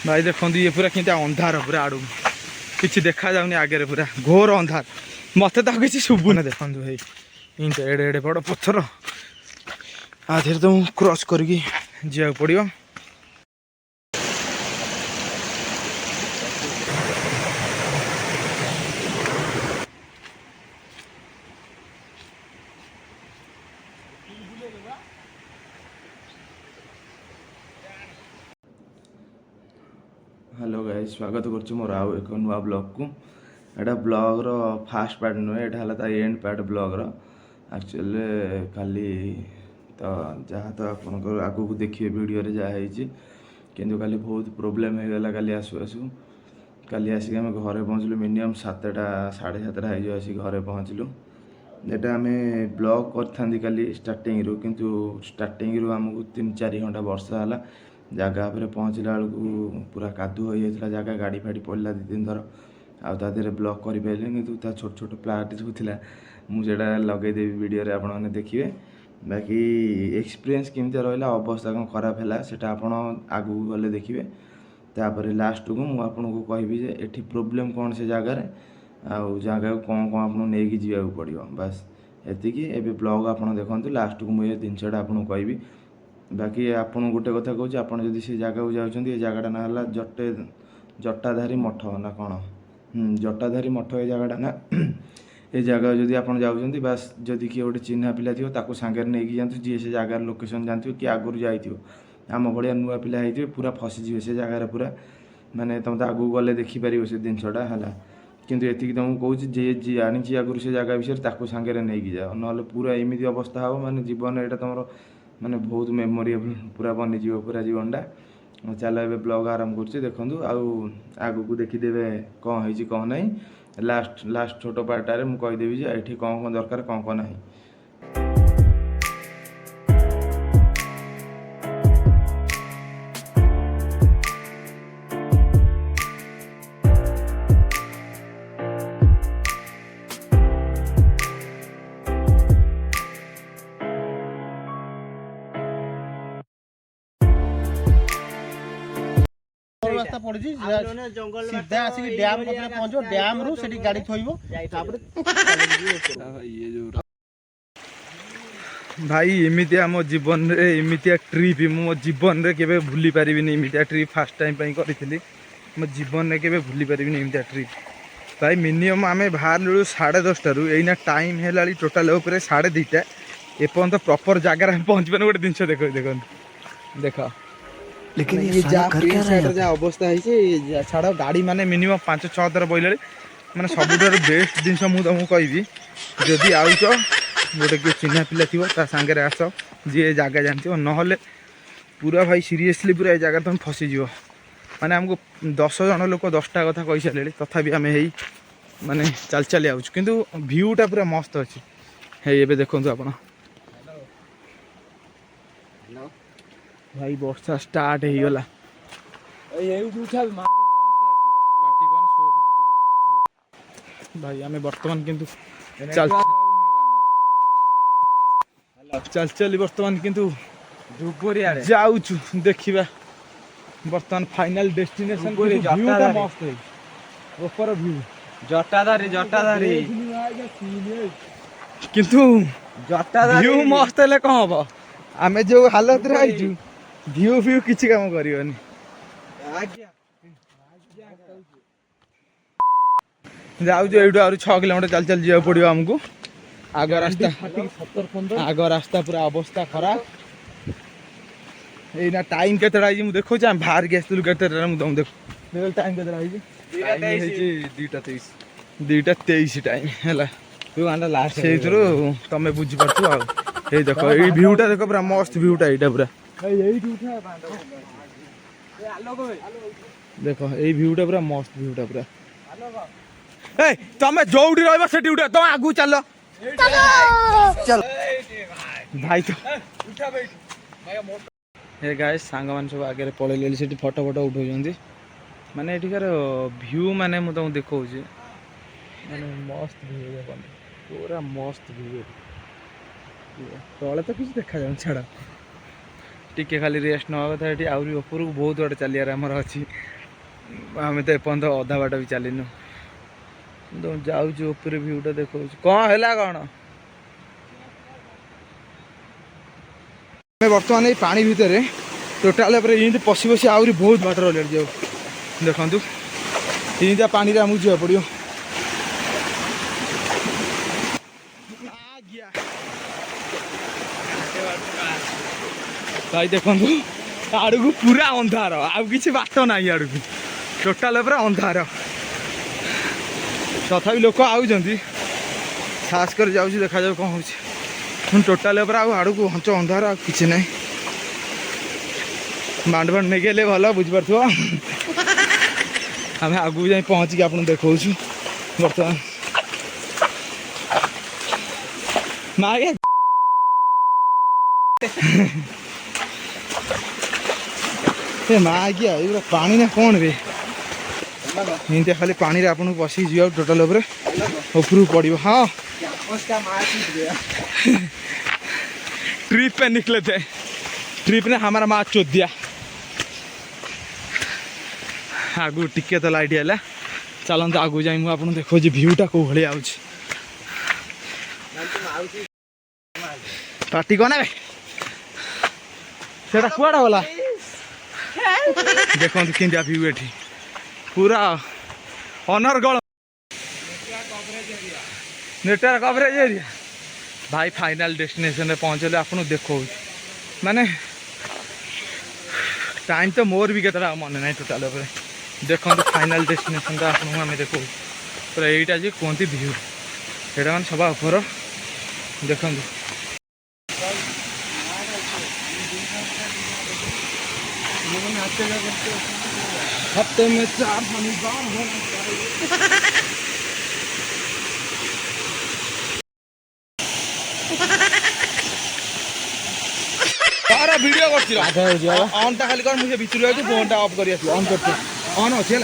भाई देखो ये पूरा कि अंधार पूरा आड़ू किसी देखा जाऊनी आगे पूरा घोर अंधार मत तो किसी शुभुना देखो भाई इंत एड़े एड़े बड़ पत्थर आधे तो क्रॉस करके जा पड़ो। हेलो गाइस स्वागत करुँ मोर आउ एक नुआ ब्लॉग को एटा ब्लॉग रो फास्ट पार्ट नुहे एटा हला ता एंड पार्ट ब्लॉग रो एक्चुअली काली तो जहाँ तो आपन आगू को देखिए वीडियो रे जहाँ है किंतु काली बहुत प्रोब्लेम हो गला काली आसु आसु काली आसिक आम घरे पहुँचलु मिनिमम 7टा 7:30 हो आसिक घरे पहुँचलु जेटा आम ब्लॉग कर काली स्टार्टिंग रू किंतु स्टार्टिंग रू आमको 3-4 घंटा वर्षा है जगह पर पहुँचला बेलू पूरा कादू हो जाता जगह गाड़ी फाड़ी पड़ा 2-3 थर आधे ब्लॉक कर पारे कि छोट छोट प्लाट जो था मुझे लगेदेवी वीडियो आप देखिए बाकी एक्सपीरियंस केमती रहा अवस्था कौन खराब है सेटा आपण आगू गले देखिए तापर लास्ट को मुझे कहबी एठी प्रोब्लेम कौन से जगार आउ जगह कौन कौन आपको नहीं जावाक पड़ो बास एतिकी एबे ब्लॉग आप देखो लास्ट को मुझे जिनसा आपको कहबी बाकी आपन गोटे कथा कहूँ आप से जगह को जाऊँच जगटा ना जटाधारी मठ ना कौन जटाधारी मठ ये जगटा ना ये जगह जदि आप जाऊँच बास जदि किए गोटे चिन्हा पिला थो सांगे नहीं जातु जी से जगार लोकेशन जानते कि आगुरी जाइए आम भाया नुआ पिला होते पूरा फसीजे से जगार पूरा माने तुम तो आगू गले देखिपर से जिनसटा है किंतु एति तुमको कहूँ जे जानी आगुरी से जगह विषय सांगे नहीं जाओ ना पूरा एमती अवस्था हम माने जीवन यहाँ तुम माने बहुत मेमोरेबल पूरा बनीज पूरा जीवनटा चलो ए ब्लॉग आरंभ कर देखूँ आगू को देखीदे कौन है कौन ना लास्ट लास्ट छोट पार्टारे मुझे कहीदेवी ये कौन कौन दरकार कौन कौन ना। रास्ता पड़ी सीधा आसिक डैम कतरे पहुंचो डैम रु सेठी गाड़ी थोइबो तापर ये जो भाई एमती आम जीवन रे एमती ट्रिप मो जीवन रे केबे भूली पारिबिनी एमती ट्रिप फास्ट टाइम पई करिथिली मो जीवन रे केबे भूली पारिबिनी एमती ट्रिप भाई मिनिमम आम बाहर 10:30 रु एना टाइम है टोटाल ऊपर 2:30 एपर्यंत प्रॉपर जगह पहुँच पाने गोटे जिन देख देख देख लेकिन ये जा अवस्था है छाड़ गाड़ी माने मिनिमम 5-6 थर बोले मैंने सब बेस्ट जिन मुझे तुमको कहबी जदि आउच गोटे किए चिन्हा पिला थी सांगे आस जी जगह जानते ना पूरा भाई सीरियसली पूरा ये जगह तुम फसीज माने हमको 10 जन लोक 10टा कथा कही सारे तथापि आम ही माने चल चली आउच किंतु भ्यूटा पूरा मस्त अच्छे है ये देखो आप भाई वर्षा स्टार्ट हो गला भाई आम बर्तमान किंतु चल चल चल बर्तमान किंतु जाऊचु देखिबा बर्तमान फाइनल डेस्टिनेशन व्यूटा मस्त है ऊपर व्यू जटाधारी जटाधारी किंतु व्यू मस्त है कौन हम आम जो हालत रे आइचु व्यू व्यू किसी काम करनी जाऊँ ये 6 किलोमीटर चल चल जावाक पड़ो आमको आग रास्ता पूरा अवस्था खराब एना टाइम के देखो बाहर के आसलु के देखो टाइम के 2:23 टाइम है लास्ट से तुम बुझीपार ये देखो ये व्यूटा देखो पूरा मस्त व्यूटा यहाँ पूरा देखो ये व्यूटा पूरा मस्त व्यूटा पूरा ए तुम जोड़ी रही से तुम आगू चलो चल भाई तो ये गाइस सांग मान सब आगे पलैले से फोटो फोटो उठाऊँ माने एठिकार व्यू माने मु तुमको देखा माने मस्त व्यू देखो पूरा मस्त व्यू तले तो किसी देखा जाए छाड़ टिके खाली रेस्ट नवा कथा ये आहरी उपरକୁ बहुत बाट चलियार आमर अच्छी आम तो एपर्त अधा बाट भी चलीनु तो जाऊँ ऊपर भ्यूटा देखा कौन है कौन बर्तमान ये पानी भितर टोटाल ये पशि पशि आहरी बहुत बाट रही जाऊ देखु इनता पानी आमको जा पड़ो भाई देखु आड़ को पूरा अंधार आउ कि बाट ना आड़ को टोटाल पूरा अंधार तथा लोक आउंट साहस कर जाऊँ देखा जाऊ कौन हो टोटाल आड़ को हंच अंधार कि ना बांड बांड नहीं गले भल बुझीपार आम आगू जा पहुँचिक आप देखा बर्तमान माँ क्या ये पानी ना कौन रे इनते खाली पानी रे आपन पशि जा टोटाल ऊपर पड़ो हाँ ट्रिप पे निकले थे ट्रिप ने हमारा माँ चोद दिया आगू टिके तो लाइट है चलते आगू जाए मुझे आपको देखो भ्यूटा कौ भाई आऊँ पार्टी कौन है सेटा कुआड़ा गला देखो केंदिया भ्यू एठी पूरा अनर्गल नेटवर्क कवरेज एरिया भाई फाइनल डेस्टिनेशन रे पहुँचले आपको देखो माने टाइम तो मोर भी केतटा मन ना टोटाल देखो फाइनल डेस्टिनेशन तो आपको आम देखो पूरा यहीटा जी कहते भ्यू यहाँ मैंने सभा ऊपर देखो हफ्ते में 4 शनिवार वीडियो ऑन टा खाली कर मुझे भितर फोन टा ऑफ करी ऑन करते ऑन अच्छे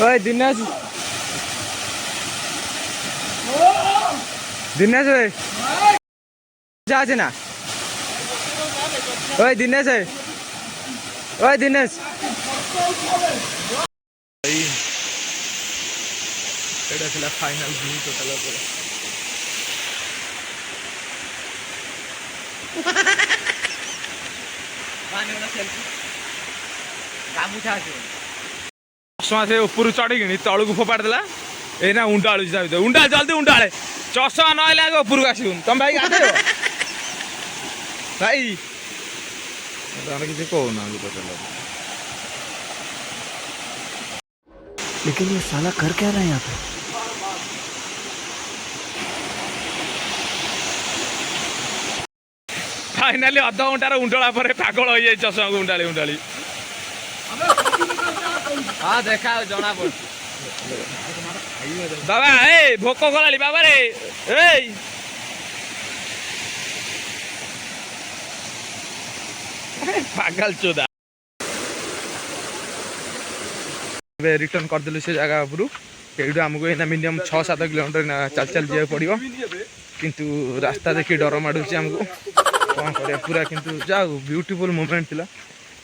ओए दिनेश दिनेश जा ना ओए दिनेश ओए दिनेश एटा फाइनल व्यू टोटल चषमा से ऊपर चढ़ी तलू को फोपाड़ देला एना उंडालू उंडा जल्दी उंडाले चषमा ना आगे ऊपर को आसू तुम भाई गाधे भाई किसी कहना लेकिन ये साला कर क्या रहा है यहाँ पे फाइनाली अध घंटार उंडला पर पागल हो जाए चषमा को उंडाली उंडाली हाँ देखा जना पड़ बाबा ए भोक गलाली बाबा रे ए पागल चोदा रिटर्न करदेलु से जगह उपरू ये आमको ये मिनिमम 6-7 किलोमीटर चल चल जा पड़ो किंतु रास्ता देखिए डर माड़ू आमको कौन कर पूरा किंतु जाओ ब्यूटीफुल मोमेंट थिला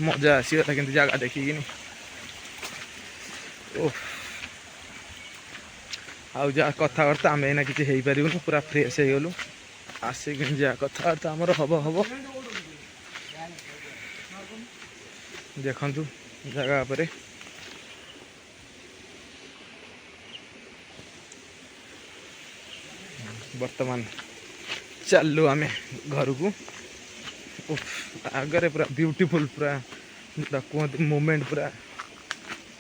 मजा आसीगला कि जगह देखिकी आउ जा कथबार्ता आम एना किसी हो पारूँ पूरा फ्रेश हो गलु आसिक जा कथबार्ता आमर हम हम देखु जगह पर वर्तमान चलु आम घर को आगे पूरा ब्यूटीफुल पूरा कहते मोमेंट पूरा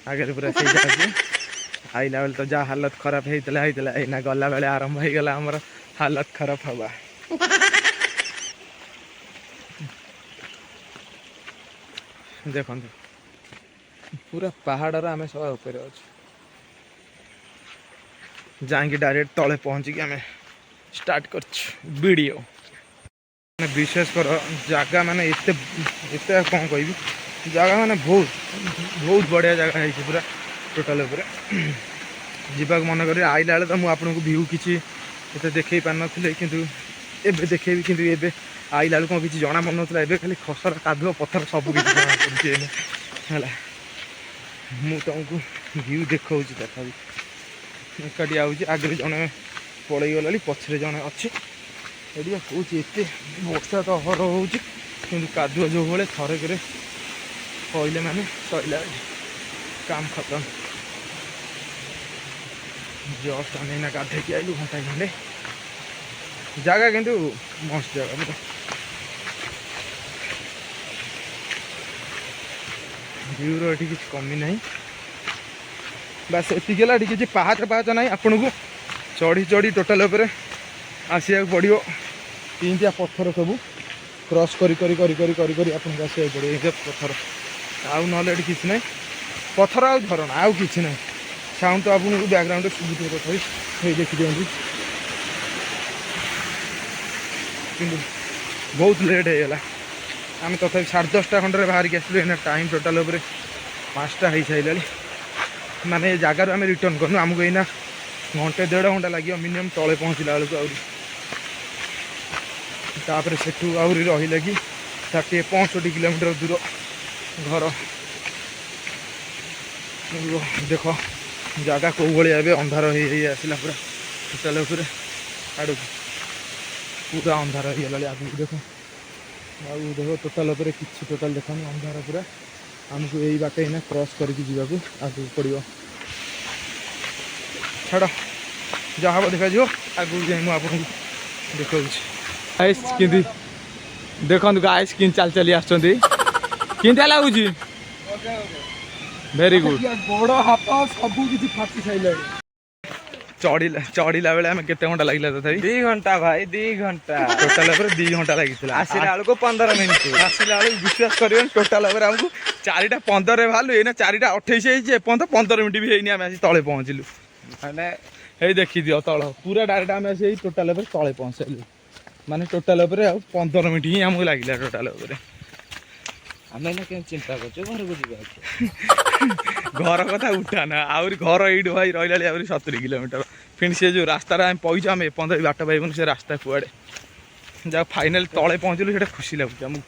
आगे पूरा से आईला बेले तो जहाँ हालत खराब होता है गला बेले आरंभ हो गला आमर हालत खराब हवा देखो पूरा पहाड़ आम सब ऊपर जाकि डायरेक्ट तले पहुँचिक आम स्टार्ट कर वीडियो विशेष कर जगह माने एते कौन कह ଜାଗା ମାନେ ବହୁତ ବହୁତ ବଢ଼ିଆ ଜାଗା ହେଇଛି ପୁରା ଟୋଟାଲ ଉପରେ। ଯିବାକୁ ମନେ କରି ଆଇଲା ବେଳେ ତ ମୁଁ ଆପଣଙ୍କୁ ଭିଉ କିଛି ଏତେ ଦେଖେଇ ପାରିନଥିଲି, କିନ୍ତୁ ଏବେ ଦେଖେଇବି। କିନ୍ତୁ ଏବେ ଆଇଲା ବେଳକୁ କ'ଣ କିଛି ଜଣା ପଡ଼ୁନଥିଲା, ଏବେ ଖାଲି ଖସର କାଦୁଅ ପଥର ସବୁ କିଛି ଜଣା ପଡ଼ୁଛି ଏଇନେ ହେଲା। ମୁଁ ତୁମକୁ ଭିଉ ଦେଖାଉଛି, ତଥାପି ଏକାଠି ଆଉଛି, ଆଗରେ ଜଣେ ପଳେଇଗଲାଣି, ପଛରେ ଜଣେ ଅଛି। ଏଠି କହୁଛି ଏତେ ବର୍ଷା ତ ଅହର ହେଉଛି, କିନ୍ତୁ କାଦୁଅ ଯେଉଁ ଭଳିଆ ଥରକରେ କହିଲେ ମାନେ ସରିଲା, କାମ ଖତମ। ଜଷ୍ଟ ଆମେ ଏଇନା ଗାଧେଇକି ଆଇଲୁ ଘଣ୍ଟାଏ ଖଣ୍ଡେ। ଜାଗା କିନ୍ତୁ ମସ୍ତ ଜାଗା ପୁରା। ଭିଉର ଏଠି କିଛି କମି ନାହିଁ, ବାସ୍ ଏତିକି ହେଲା। ଏଠି କିଛି ପାହାଚ ନାହିଁ, ଆପଣଙ୍କୁ ଚଢ଼ି ଚଢ଼ି ଟୋଟାଲ ଉପରେ ଆସିବାକୁ ପଡ଼ିବ। ତିନିଟା ପଥର ସବୁ କ୍ରସ୍ କରି କରି କରି କରି କରି କରି ଆପଣଙ୍କୁ ଆସିବାକୁ ପଡ଼ିବ। ଏଇଟା ପଥର, ଆଉ ନହେଲେ ଏଠି କିଛି ନାହିଁ। ପଥର ଆଉ ଝରଣା, ଆଉ କିଛି ନାହିଁ। ସାଉଣ୍ଡ ତ ଆପଣଙ୍କୁ ବ୍ୟାକଗ୍ରାଉଣ୍ଡରେ ଶୁଭୁଥିବ ତଥାପି, ହେଇ ଦେଖିଦିଅନ୍ତୁ। କିନ୍ତୁ ବହୁତ ଲେଟ୍ ହେଇଗଲା, ଆମେ ତଥାପି 10:30 ଖଣ୍ଡରେ ବାହାରିକି ଆସିଲୁ। ଏଇନା ଟାଇମ୍ ଟୋଟାଲ ଉପରେ 5ଟା ହେଇସାରିଲାଣି। ମାନେ ଏ ଜାଗାରୁ ଆମେ ରିଟର୍ଣ୍ଣ କରିନୁ, ଆମକୁ ଏଇନା ଘଣ୍ଟେ 1.5 ଘଣ୍ଟା ଲାଗିବ ମିନିମମ୍ ତଳେ ପହଞ୍ଚିଲା ବେଳକୁ। ଆହୁରି ତାପରେ ସେଠୁ ଆହୁରି ରହିଲା କି 65 କିଲୋମିଟର ଦୂର ଘର। ଦେଖ ଜାଗା କେଉଁ ଭଳିଆ ଏବେ ଅନ୍ଧାର ହେଇ ଆସିଲା ପୁରା ଟୋଟାଲ ଉପରେ ଆଡ଼କୁ, ପୁରା ଅନ୍ଧାର ହେଇଗଲାଣି। ଆଗକୁ ଦେଖ, ଆଉ ଦେଖ ଟୋଟାଲ ଉପରେ କିଛି ଟୋଟାଲ ଦେଖାନି, ଅନ୍ଧାର ପୁରା। ଆମକୁ ଏଇ ବାଟେ ଏଇନା କ୍ରସ୍ କରିକି ଯିବାକୁ ଆଗକୁ ପଡ଼ିବ। ଛାଡ଼, ଯାହା ହେବ ଦେଖାଯିବ। ଆଗକୁ ଯାଇ ମୁଁ ଆପଣଙ୍କୁ ଦେଖାଉଛି। ଗାଇସ୍ କେମିତି ଦେଖନ୍ତୁ, ଗାଇସ୍ କେମିତି ଚାଲି ଚାଲି ଆସୁଛନ୍ତି, କେମିତିଆ ଲାଗୁଛି? Very good. ଗୋଡ଼ ହାତ ସବୁ କିଛି ଫାଟି ସାରିଲାଣି। ଚଢ଼ିଲା ବେଳେ ଆମେ କେତେ ଘଣ୍ଟା ଲାଗିଲା ତଥାପି? 2 ଘଣ୍ଟା ଭାଇ, 2 ଘଣ୍ଟା ଟୋଟାଲ ଉପରେ 2 ଘଣ୍ଟା ଲାଗିଥିଲା। ଆସିଲା ବେଳକୁ 15 ମିନିଟ୍। ଆସିଲା ବେଳକୁ ବିଶ୍ୱାସ କରିବେନି, ଟୋଟାଲ ଉପରେ ଆମକୁ 4:15ରେ ବାହାରିଲୁ, ଏଇନା 4:28 ହେଇଛି। ଏପର୍ଯ୍ୟନ୍ତ 15 ମିନିଟ୍ ବି ହେଇନି ଆମେ ଆସି ତଳେ ପହଞ୍ଚିଲୁ। ମାନେ ହେଇ ଦେଖିଦିଅ ତଳ ପୁରା ଡାଇରେକ୍ଟ ଆମେ ଆସି ଟୋଟାଲ ଉପରେ ତଳେ ପହଞ୍ଚିଲୁ। ମାନେ ଟୋଟାଲ ଉପରେ ଆଉ 15 ମିନିଟ୍ ହିଁ ଆମକୁ ଲାଗିଲା ଟୋଟାଲ ଉପରେ। ଆମେ ଏଇନା କେମିତି ଚିନ୍ତା କରୁଛୁ ଘରକୁ ଯିବା। ଘର କଥା ଉଠାନା, ଆହୁରି ଘର ଏଇଠୁ ଭାଇ ରହିଲାଣି ଆହୁରି 70 କିଲୋମିଟର। ଫିଣି ସେ ଯେଉଁ ରାସ୍ତାରେ ଆମେ ପଇଛୁ, ଆମେ ଏପର୍ଯ୍ୟନ୍ତ ବାଟ ପାଇବୁନି ସେ ରାସ୍ତା କୁଆଡ଼େ। ଯାହା ଫାଇନାଲି ତଳେ ପହଞ୍ଚିଲୁ, ସେଇଟା ଖୁସି ଲାଗୁଛି ଆମକୁ।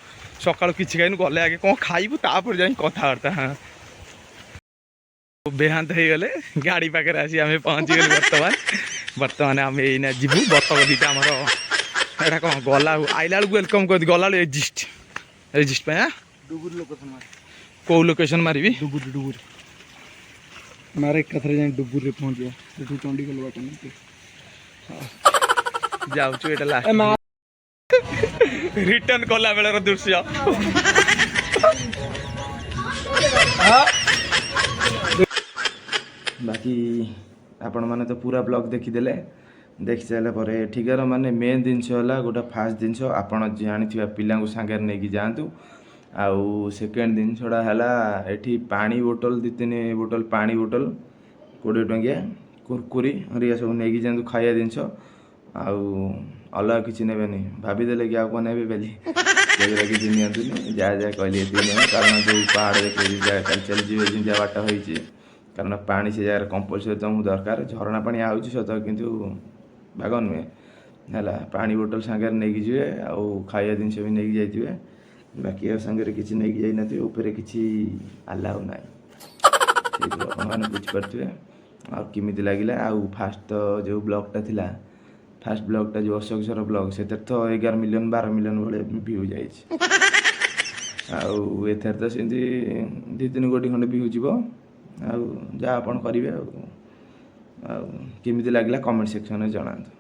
ସକାଳୁ କିଛି ଖାଇନୁ, ଗଲେ ଆଗେ କ'ଣ ଖାଇବୁ ତାପରେ ଯାଇ କଥାବାର୍ତ୍ତା। ହଁ, ବେହାନ୍ତ ହେଇଗଲେ ଗାଡ଼ି ପାଖରେ ଆସି ଆମେ ପହଞ୍ଚିଗଲୁ। ବର୍ତ୍ତମାନ ଆମେ ଏଇନା ଯିବୁ ବତକ ଦୁଇଟା ଆମର। ଏଇଟା କ'ଣ ଗଲା ଆଇଲା ବେଳକୁ ୱେଲକମ୍ କରିଦି, ଗଲାବେଳୁ ରେଜିଷ୍ଟ ପାଇଁ। ଡୁବୁରି ଲୋକେସନ ମାରେ। କେଉଁ ଲୋକେସନ୍ ମାରିବି? ଡୁବୁରି ମାରେ, ଏକାଥରେ ଯାଇ ଡୁବୁରିରେ ପହଞ୍ଚିବ। ଏଠୁ ଚଣ୍ଡିଖୋଲ ବାଟ ନାହିଁ। ଯାଉଛୁ, ଏଇଟା ଲାଷ୍ଟ ରିଟର୍ଣ୍ଣ କଲା ବେଳର ଦୃଶ୍ୟ। ବାକି ଆପଣମାନେ ତ ପୁରା ବ୍ଲଗ୍ ଦେଖିଦେଲେ। ଦେଖି ସାରିଲା ପରେ ଏଠିକାର ମାନେ ମେନ୍ ଜିନିଷ ହେଲା, ଗୋଟେ ଫାର୍ଷ୍ଟ ଜିନିଷ ଆପଣ ଜାଣିଥିବା ପିଲାଙ୍କୁ ସାଙ୍ଗରେ ନେଇକି ଯାଆନ୍ତୁ। ଆଉ ସେକେଣ୍ଡ ଜିନିଷଟା ହେଲା, ଏଠି ପାଣି ବୋଟଲ 2-3 ବୋଟଲ ପାଣି ବୋଟଲ 20 ଟଙ୍କିଆ, କୁରକୁରି ହରିକା ସବୁ ନେଇକି ଯାଆନ୍ତୁ, ଖାଇବା ଜିନିଷ। ଆଉ ଅଲଗା କିଛି ନେବେନି, ଭାବିଦେଲେ କି ଆଉ କ'ଣ ନେବେ ବୋଲି, ସେଗୁଡ଼ା କିଛି ନିଅନ୍ତୁନି। ଯାହା କହିଲି ଏତିକି ନିଅନ୍ତୁ, କାରଣ ଯେଉଁ ପାହାଡ଼ ଦେଖେଇଛି ଜାଗା ଚାଲି ଚାଲି ଯିବେ ଯେମିତିଆ ବାଟ ହେଇଛି, କାରଣ ପାଣି ସେ ଜାଗାରେ କମ୍ପଲସରି ତୁମକୁ ଦରକାର। ଝରଣା ପାଣି ଆଉଛି ସତ, କିନ୍ତୁ ବାଗ ନୁହେଁ ହେଲା। ପାଣି ବୋଟଲ ସାଙ୍ଗରେ ନେଇକି ଯିବେ, ଆଉ ଖାଇବା ଜିନିଷ ବି ନେଇକି ଯାଇଥିବେ। ବାକି ଆଉ ସାଙ୍ଗରେ କିଛି ନେଇକି ଯାଇନଥିବେ, ଉପରେ କିଛି ଆଲାଉ ନାହିଁ। ସେଇଥିରୁ ଆପଣମାନେ ବୁଝିପାରୁଥିବେ। ଆଉ କେମିତି ଲାଗିଲା? ଆଉ ଫାଷ୍ଟ ତ ଯେଉଁ ବ୍ଲଗ୍ଟା ଥିଲା, ଫାଷ୍ଟ ବ୍ଲଗ୍ଟା ଯେଉଁ ଅଶୋକଝର ବ୍ଲଗ୍, ସେଥିରେ ତ 11 ମିଲିୟନ୍ 12 ମିଲିୟନ୍ ଭଳିଆ ଭିଉ ଯାଇଛି। ଆଉ ଏଥିରେ ତ ସେମିତି 2-3 କୋଟି ଖଣ୍ଡେ ଭିଉ ଯିବ। ଆଉ ଯାହା ଆପଣ କରିବେ। ଆଉ କେମିତି ଲାଗିଲା କମେଣ୍ଟ ସେକ୍ସନରେ ଜଣାନ୍ତୁ।